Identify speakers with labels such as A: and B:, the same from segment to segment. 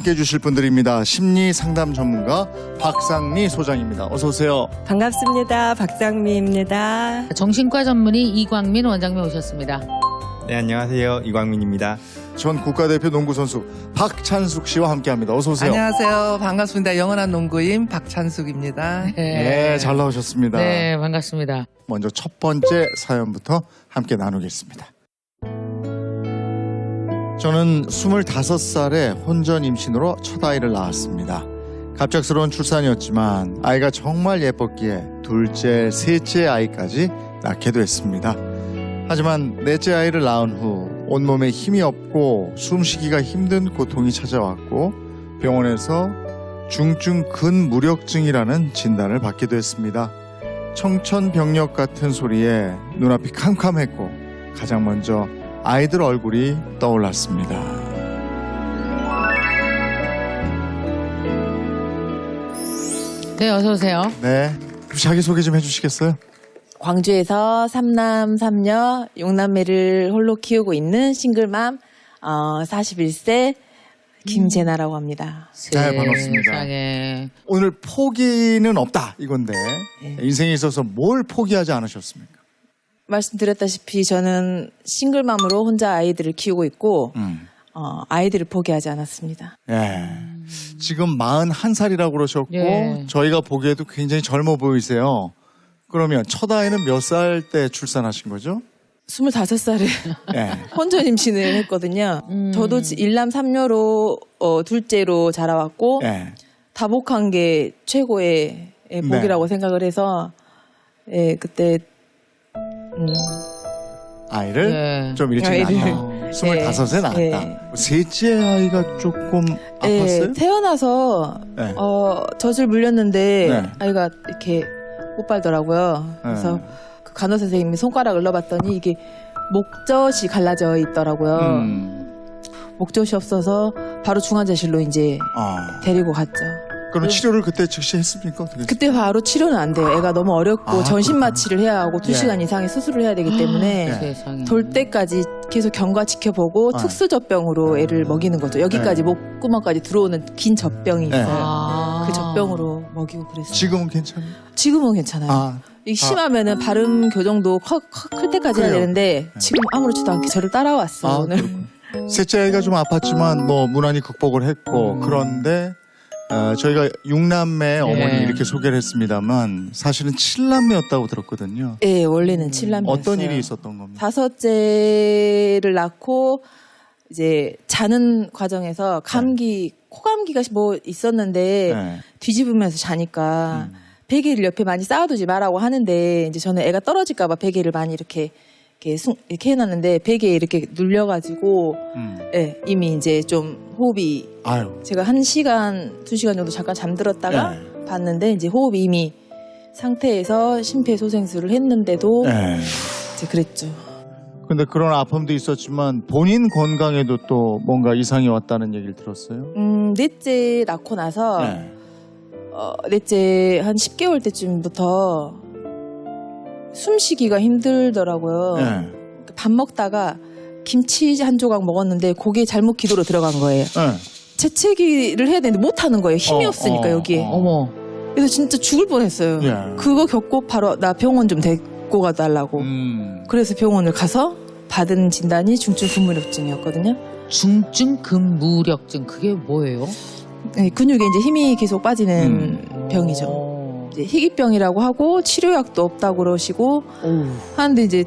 A: 함께해 주실 분들입니다. 심리 상담 전문가 박상미 소장입니다. 어서 오세요.
B: 반갑습니다. 박상미입니다.
C: 정신과 전문의 이광민 원장님 오셨습니다.
D: 네, 안녕하세요. 이광민입니다.
A: 전 국가대표 농구선수 박찬숙 씨와 함께합니다. 어서 오세요.
E: 안녕하세요. 반갑습니다. 영원한 농구인 박찬숙입니다.
A: 네, 잘 나오셨습니다.
C: 네, 반갑습니다.
A: 먼저 첫 번째 사연부터 함께 나누겠습니다. 저는 25살에 혼전 임신으로 첫 아이를 낳았습니다. 갑작스러운 출산이었지만 아이가 정말 예뻤기에 둘째, 셋째 아이까지 낳게 됐습니다. 하지만 넷째 아이를 낳은 후 온몸에 힘이 없고 숨쉬기가 힘든 고통이 찾아왔고 병원에서 중증 근무력증이라는 진단을 받게 됐습니다. 청천벽력 같은 소리에 눈앞이 캄캄했고 가장 먼저 아이들 얼굴이 떠올랐습니다.
C: 네, 어서 오세요.
A: 네, 자기소개 좀 해주시겠어요?
B: 광주에서 3남 3녀 6남매를 홀로 키우고 있는 싱글맘 41세 김재나라고 합니다.
A: 네, 반갑습니다.
C: 세상에.
A: 오늘 포기는 없다 이건데
B: 네.
A: 인생에 있어서 뭘 포기하지 않으셨습니까?
B: 말씀드렸다시피 저는 싱글맘으로 혼자 아이들을 키우고 있고 아이들을 포기하지 않았습니다.
A: 예. 지금 41살이라고 그러셨고
C: 예.
A: 저희가 보기에도 굉장히 젊어 보이세요. 그러면 첫 아이는 몇 살 때 출산하신 거죠?
B: 25살에
A: 예.
B: 혼전 임신을 했거든요. 저도 1남 3녀로 둘째로 자라왔고
A: 예.
B: 다복한 게 최고의 복이라고 생각을 해서 그때
A: 아이를
C: 예.
A: 좀 일찍
B: 아이를.
A: 낳았다. 25에 낳았다.
B: 예.
A: 셋째 아이가 조금 아팠어요?
B: 태어나서
A: 네.
B: 젖을 물렸는데
A: 네.
B: 아이가 이렇게 못 발더라고요. 그래서
A: 네.
B: 그 간호 선생님이 손가락을 넣어봤더니 이게 목젖이 갈라져 있더라고요. 목젖이 없어서 바로 중환자실로 이제 데리고 갔죠.
A: 그럼 치료를 그때 즉시 했습니까? 어떻게
B: 그때 바로 치료는 안 돼요. 애가 너무 어렵고 전신
A: 그렇구나.
B: 마취를 해야 하고 2시간 이상의 수술을 해야 되기 때문에
A: 예.
C: 세상에.
B: 돌 때까지 계속 경과 지켜보고 특수젖병으로 애를 먹이는 거죠. 여기까지 목구멍까지 들어오는 긴 젖병이
A: 네.
B: 있어요. 그 젖병으로 먹이고 그랬어요.
A: 지금은 괜찮아요?
B: 지금은 괜찮아요. 이게 심하면은 발음 교정도 클 때까지 해야
A: 그래요?
B: 되는데 지금 아무렇지도 않게 저를 따라왔어요. 오늘.
A: 그렇군요. 셋째 아이가 좀 아팠지만 뭐 무난히 극복을 했고 그런데 저희가 6남매 어머니 이렇게 소개를 했습니다만 사실은 7남매였다고 들었거든요.
B: 네, 원래는 7남매였어요.
A: 어떤 일이 있었던 겁니까?
B: 다섯째를 낳고 이제 자는 과정에서 감기, 코감기가 뭐 있었는데
A: 네.
B: 뒤집으면서 자니까 베개를 옆에 많이 쌓아두지 말라고 하는데 이제 저는 애가 떨어질까봐 베개를 많이 이렇게 해놨는데 베개에 이렇게 눌려가지고 예, 이미 이제 좀 호흡이
A: 아유.
B: 제가 1시간, 2시간 정도 잠깐 잠들었다가
A: 네.
B: 봤는데 이제 호흡이 이미 상태에서 심폐소생술을 했는데도 이제 그랬죠.
A: 근데 그런 아픔도 있었지만 본인 건강에도 또 뭔가 이상이 왔다는 얘기를 들었어요.
B: 넷째 낳고 나서
A: 네.
B: 넷째 한 10개월 때쯤부터 숨쉬기가 힘들더라고요.
A: 네.
B: 밥 먹다가 김치 한 조각 먹었는데 고기에 잘못 기도로 들어간 거예요.
A: 네.
B: 재채기를 해야 되는데 못 하는 거예요. 힘이 없으니까 여기에.
C: 어머.
B: 그래서 진짜 죽을 뻔했어요.
A: 예.
B: 그거 겪고 바로 나 병원 좀 데리고 가달라고. 그래서 병원을 가서 받은 진단이 중증 근무력증이었거든요.
C: 중증 근무력증 그게 뭐예요?
B: 네, 근육에 이제 힘이 계속 빠지는 병이죠. 이제 희귀병이라고 하고 치료약도 없다고 그러시고 하는데 이제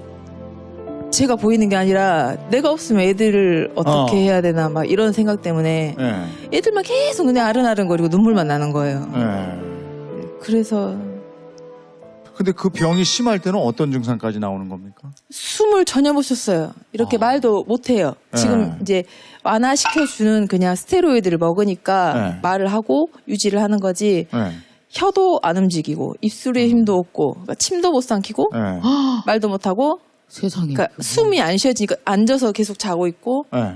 B: 제가 보이는 게 아니라 내가 없으면 애들을 어떻게 해야 되나 막 이런 생각 때문에
A: 네.
B: 애들만 계속 눈에 아른아른거리고 눈물만 나는 거예요.
A: 네.
B: 그래서
A: 근데 그 병이 심할 때는 어떤 증상까지 나오는 겁니까?
B: 숨을 전혀 못 쉬었어요. 이렇게 말도 못 해요. 지금
A: 네.
B: 이제 완화시켜주는 그냥 스테로이드를 먹으니까
A: 네.
B: 말을 하고 유지를 하는 거지
A: 네.
B: 혀도 안 움직이고 입술에 힘도 없고 그러니까 침도 못 삼키고
A: 네.
B: 말도 못하고
C: 세상에.
B: 그러니까 숨이 안 쉬어지니까 앉아서 계속 자고 있고
A: 네.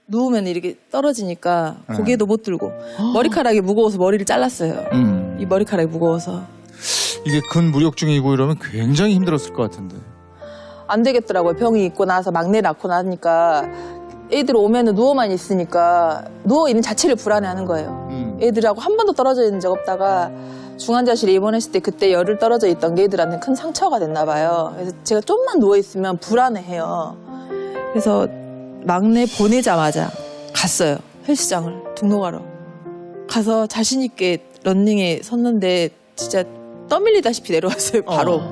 B: 누우면 이렇게 떨어지니까 고개도 못 들고 머리카락이 무거워서 머리를 잘랐어요. 이 머리카락이 무거워서
A: 이게 근무력증이고 이러면 굉장히 힘들었을 것 같은데.
B: 안 되겠더라고요. 병이 있고 나서 막내 낳고 나니까 애들 오면은 누워만 있으니까 누워 있는 자체를 불안해하는 거예요. 애들하고 한 번도 떨어져 있는 적 없다가 중환자실에 입원했을 때 그때 열을 떨어져 있던 게 애들한테 큰 상처가 됐나 봐요. 그래서 제가 좀만 누워 있으면 불안해해요. 그래서 막내 보내자마자 갔어요. 헬스장을 등록하러. 가서 자신 있게 런닝에 섰는데 진짜 떠밀리다시피 내려왔어요. 바로.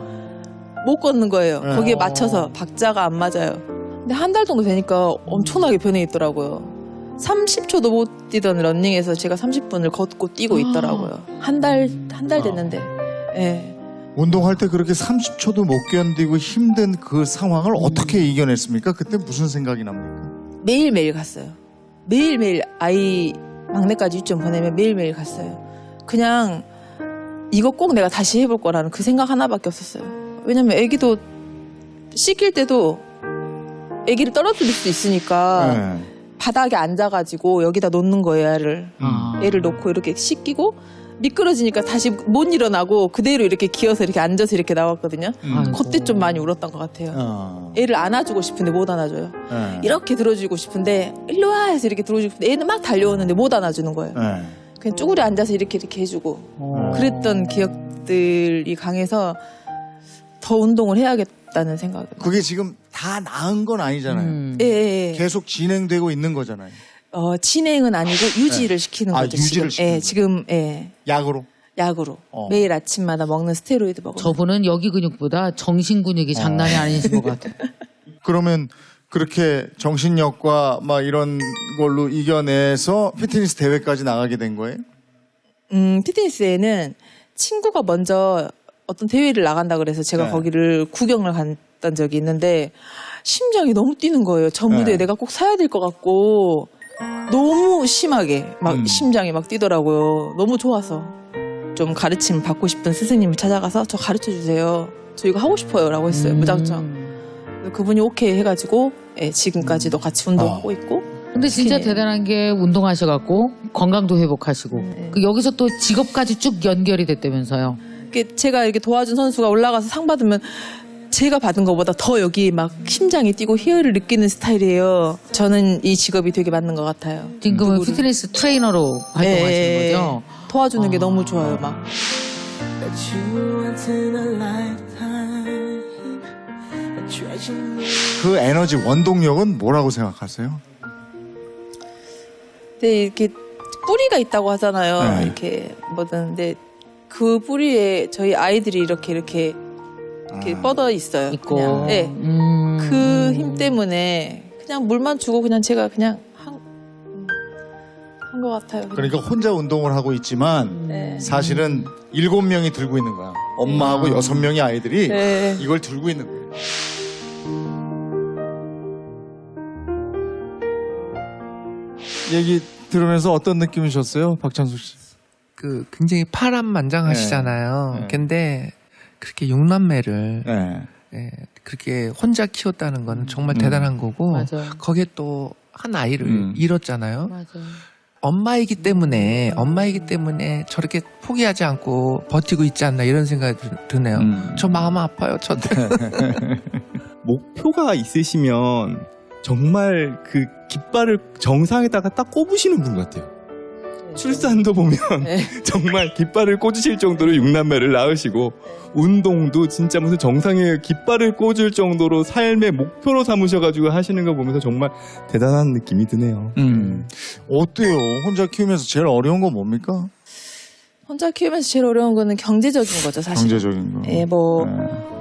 B: 못 걷는 거예요. 거기에 맞춰서 박자가 안 맞아요. 근데 한 달 정도 되니까 엄청나게 변해 있더라고요. 30초도 못 뛰던 런닝에서 제가 30분을 걷고 뛰고 있더라고요. 한 달 됐는데. 예.
A: 운동할 때 그렇게 30초도 못 견디고 힘든 그 상황을 어떻게 이겨냈습니까? 그때 무슨 생각이 납니까?
B: 매일매일 갔어요. 매일매일 아이 막내까지 유치원 보내면 매일매일 갔어요. 그냥 이거 꼭 내가 다시 해볼 거라는 그 생각 하나밖에 없었어요. 왜냐면 애기도 씻길 때도 애기를 떨어뜨릴 수 있으니까 바닥에 앉아가지고 여기다 놓는 거예요, 애를 놓고 이렇게 씻기고 미끄러지니까 다시 못 일어나고 그대로 이렇게 기어서 이렇게 앉아서 이렇게 나왔거든요. 그때 좀 많이 울었던 것 같아요. 애를 안아주고 싶은데 못 안아줘요. 이렇게 들어주고 싶은데 일로 와 해서 이렇게 들어주고 싶은데 애는 막 달려오는데 못 안아주는 거예요. 그냥 쭈그려 앉아서 이렇게 해주고 그랬던 기억들이 강해서 더 운동을 해야겠다는 생각이.
A: 그게 지금 다 나은 건 아니잖아요.
B: 예.
A: 계속 진행되고 있는 거잖아요.
B: 진행은 아니고 유지를 시키는
A: 아,
B: 거죠.
A: 유지를 시키는 거예요.
B: 지금 예.
A: 약으로.
B: 약으로 매일 아침마다 먹는 스테로이드 먹어요.
C: 저분은 여기 근육보다 정신 근육이 장난이 아니신 것 같아요.
A: 그러면 그렇게 정신력과 막 이런 걸로 이겨내서 피트니스 대회까지 나가게 된 거예요?
B: 피트니스에는 친구가 먼저 어떤 대회를 나간다 그래서 제가
A: 네.
B: 거기를 구경을 갔던 적이 있는데 심장이 너무 뛰는 거예요. 저 무대에 내가 꼭 서야 될 것 같고 너무 심하게 막 심장이 막 뛰더라고요. 너무 좋아서 좀 가르침 받고 싶은 스승님을 찾아가서 저 가르쳐 주세요. 저 이거 하고 싶어요라고 했어요. 무작정. 그분이 오케이 해가지고 지금까지도 같이 운동하고 있고.
C: 근데 진짜
B: 네.
C: 대단한 게 운동하셔갖고 건강도 회복하시고 그 여기서 또 직업까지 쭉 연결이 됐다면서요.
B: 제가 이렇게 도와준 선수가 올라가서 상 받으면 제가 받은 것보다 더 여기 막 심장이 뛰고 희열을 느끼는 스타일이에요. 저는 이 직업이 되게 맞는 것 같아요.
C: 지금은 피트니스 트레이너로 활동하시는 거죠?
B: 도와주는 게 너무 좋아요, 막.
A: 그 에너지 원동력은 뭐라고 생각하세요?
B: 근데 이렇게 뿌리가 있다고 하잖아요.
A: 네.
B: 이렇게 뭐든. 근데 그 뿌리에 저희 아이들이 이렇게 뻗어 있어요.
C: 있고.
B: 그냥. 네. 그 힘 때문에 그냥 물만 주고 그냥 제가 그냥 한 것 같아요. 그냥.
A: 그러니까 혼자 운동을 하고 있지만
B: 네.
A: 사실은 7명이 들고 있는 거야. 엄마하고 6명의 아이들이
B: 네.
A: 이걸 들고 있는 거예요. 얘기 들으면서 어떤 느낌이셨어요? 박찬숙 씨?
E: 그 굉장히 파란만장하시잖아요.
A: 네.
E: 근데 그렇게 6남매를
A: 네.
E: 그렇게 혼자 키웠다는 건 정말 대단한 거고
C: 맞아요.
E: 거기에 또 한 아이를 잃었잖아요.
C: 맞아요.
E: 엄마이기 때문에 저렇게 포기하지 않고 버티고 있지 않나 이런 생각이 드네요. 저 마음 아파요. 저도.
D: 목표가 있으시면 정말 그 깃발을 정상에다가 딱 꼽으시는 분 같아요. 출산도 보면
B: 네.
D: 정말 깃발을 꽂으실 정도로 6남매를 낳으시고 운동도 진짜 무슨 정상에 깃발을 꽂을 정도로 삶의 목표로 삼으셔가지고 하시는 거 보면서 정말 대단한 느낌이 드네요.
A: 어때요? 혼자 키우면서 제일 어려운 건 뭡니까?
B: 혼자 키우면서 제일 어려운 거는 경제적인 거죠, 사실.
A: 경제적인 거.
B: 예, 뭐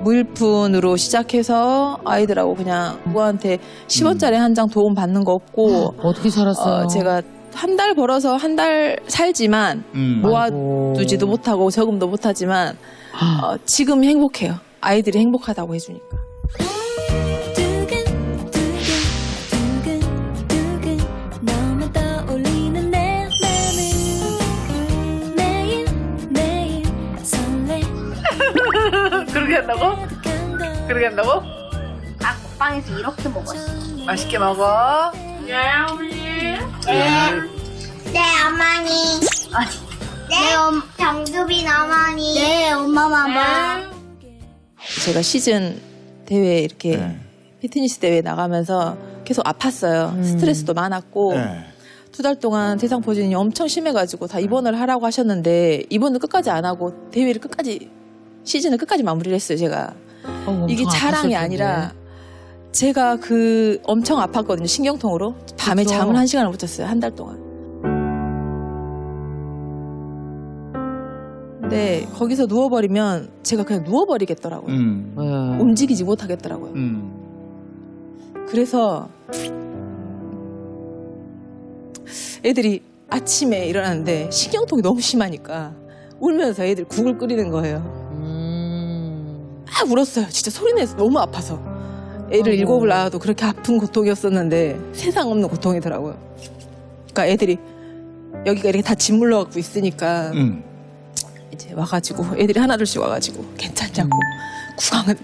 B: 무일푼으로 시작해서 아이들하고 그냥 누구한테 10원짜리 한 장 도움 받는 거 없고
C: 어떻게 살았어요?
B: 제가 한 달 벌어서 한 달 살지만 모아두지도 못하고 저금도 못하지만 지금 행복해요. 아이들이 행복하다고 해주니까.
F: 너만 떠올리는 내 맘은 매일 설레.
B: 그렇게 한다고? 그렇게 한다고?
G: 딱 먹방에서 이렇게 먹었어.
B: 맛있게 먹어.
G: 네, 어머니. 네, 정두빈 어머니. 네, 엄마 마마.
B: 제가 시즌 대회 이렇게 피트니스 대회 나가면서 계속 아팠어요. 스트레스도 많았고
A: 네.
B: 2달 동안 대상포진이 엄청 심해가지고 다 입원을 하라고 하셨는데 입원을 끝까지 안 하고 대회를 끝까지 시즌을 끝까지 마무리를 했어요. 제가 이게 자랑이 아니라 제가 그 엄청 아팠거든요. 신경통으로 밤에
C: 그쵸.
B: 잠을 1시간을 못 잤어요. 한 달 동안. 근데 거기서 누워버리면 제가 그냥 누워버리겠더라고요. 움직이지 못하겠더라고요. 그래서 애들이 아침에 일어났는데 신경통이 너무 심하니까 울면서 애들 국을 끓이는 거예요. 막 울었어요. 진짜 소리내서 너무 아파서. 애를 7을 낳아도 그렇게 아픈 고통이었었는데 세상 없는 고통이더라고요. 그러니까 애들이 여기가 이렇게 다 짓물러 갖고 있으니까 이제 와가지고 애들이 하나둘씩 와가지고 괜찮냐고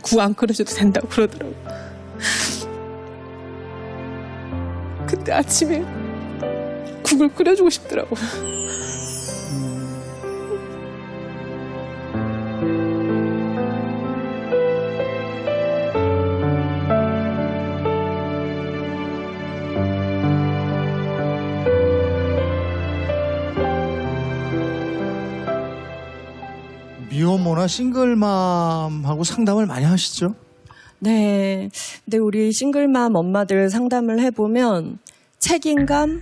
B: 국 안 끓여줘도 된다고 그러더라고요. 그때 아침에 국을 끓여주고 싶더라고요.
A: 미혼모나 싱글맘하고 상담을 많이 하시죠?
H: 네. 근데 우리 싱글맘 엄마들 상담을 해보면 책임감,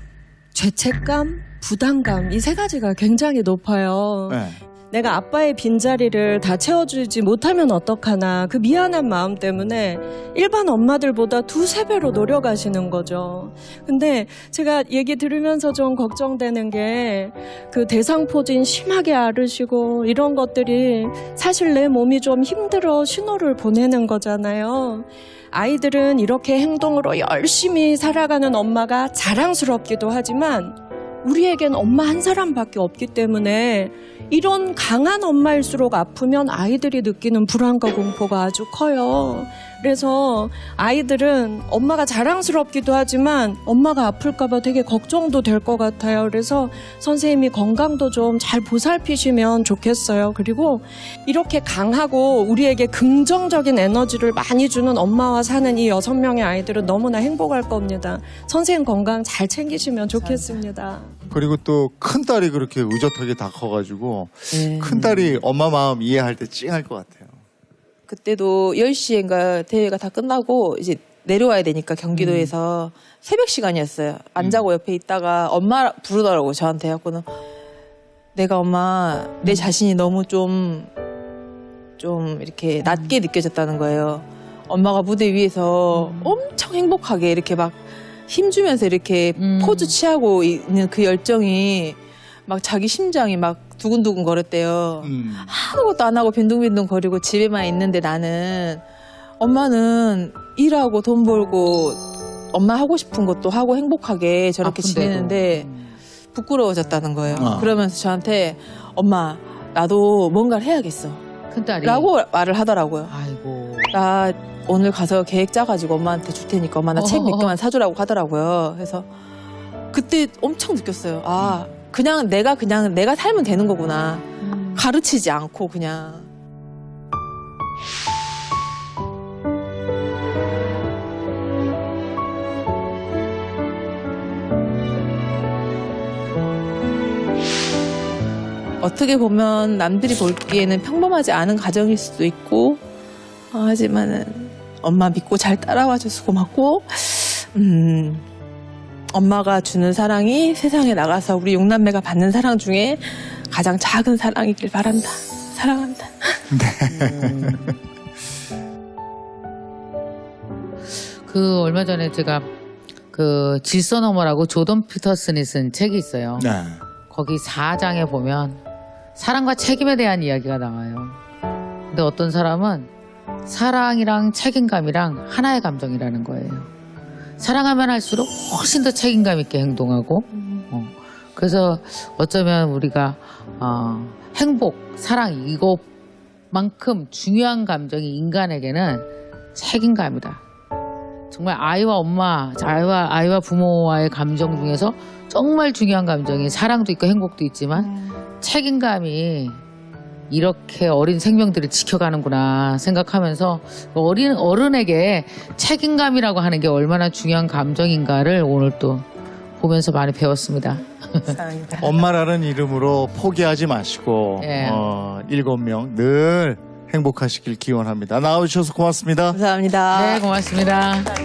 H: 죄책감, 부담감 이 3가지가 굉장히 높아요.
A: 네.
H: 내가 아빠의 빈자리를 다 채워주지 못하면 어떡하나 그 미안한 마음 때문에 일반 엄마들보다 2-3배로 노력하시는 거죠. 근데 제가 얘기 들으면서 좀 걱정되는 게 그 대상포진 심하게 앓으시고 이런 것들이 사실 내 몸이 좀 힘들어 신호를 보내는 거잖아요. 아이들은 이렇게 행동으로 열심히 살아가는 엄마가 자랑스럽기도 하지만 우리에겐 엄마 한 사람밖에 없기 때문에 이런 강한 엄마일수록 아프면 아이들이 느끼는 불안과 공포가 아주 커요. 그래서 아이들은 엄마가 자랑스럽기도 하지만 엄마가 아플까봐 되게 걱정도 될 것 같아요. 그래서 선생님이 건강도 좀 잘 보살피시면 좋겠어요. 그리고 이렇게 강하고 우리에게 긍정적인 에너지를 많이 주는 엄마와 사는 이 6명의 아이들은 너무나 행복할 겁니다. 선생님 건강 잘 챙기시면 좋겠습니다.
A: 그리고 또 큰딸이 그렇게 의젓하게 다 커가지고
B: 네.
A: 큰딸이 엄마 마음 이해할 때 찡할 것 같아요.
B: 그때도 10시인가 대회가 다 끝나고 이제 내려와야 되니까 경기도에서 새벽 시간이었어요. 안 자고 옆에 있다가 엄마 부르더라고요. 저한테. 갖고는 내가 엄마 내 자신이 너무 좀 이렇게 낮게 느껴졌다는 거예요. 엄마가 무대 위에서 엄청 행복하게 이렇게 막 힘주면서 이렇게 포즈 취하고 있는 그 열정이 막 자기 심장이 막 두근두근 거렸대요. 아무것도 안 하고 빈둥빈둥 거리고 집에만 있는데 나는 엄마는 일하고 돈 벌고 엄마 하고 싶은 것도 하고 행복하게 저렇게
C: 아픈데도.
B: 지내는데 부끄러워졌다는 거예요.
A: 아.
B: 그러면서 저한테 엄마 나도 뭔가를 해야겠어
C: 큰딸이.
B: 라고 말을 하더라고요.
C: 아이고.
B: 나 오늘 가서 계획 짜가지고 엄마한테 줄 테니까 엄마 나 책 몇
C: 어허허.
B: 개만 사주라고 하더라고요. 그래서 그때 엄청 느꼈어요. 아 그냥 내가 살면 되는 거구나. 가르치지 않고 그냥. 어떻게 보면 남들이 보기에는 평범하지 않은 가정일 수도 있고 하지만은 엄마 믿고 잘 따라와줘서 고맙고 엄마가 주는 사랑이 세상에 나가서 우리 6남매가 받는 사랑 중에 가장 작은 사랑이길 바란다. 사랑한다.
C: 그 얼마 전에 제가 그 질서 너머라고 조던 피터슨이 쓴 책이 있어요.
A: 네.
C: 거기 4장에 보면 사랑과 책임에 대한 이야기가 나와요. 근데 어떤 사람은 사랑이랑 책임감이랑 하나의 감정이라는 거예요. 사랑하면 할수록 훨씬 더 책임감 있게 행동하고 그래서 어쩌면 우리가 행복, 사랑 이것만큼 중요한 감정이 인간에게는 책임감이다. 정말 아이와 부모와의 감정 중에서 정말 중요한 감정이 사랑도 있고 행복도 있지만 책임감이 이렇게 어린 생명들을 지켜가는구나 생각하면서 어른에게 책임감이라고 하는 게 얼마나 중요한 감정인가를 오늘 또 보면서 많이 배웠습니다.
A: 엄마라는 이름으로 포기하지 마시고
C: 예.
A: 7명 늘 행복하시길 기원합니다. 나와주셔서 고맙습니다.
B: 감사합니다.
C: 네, 고맙습니다.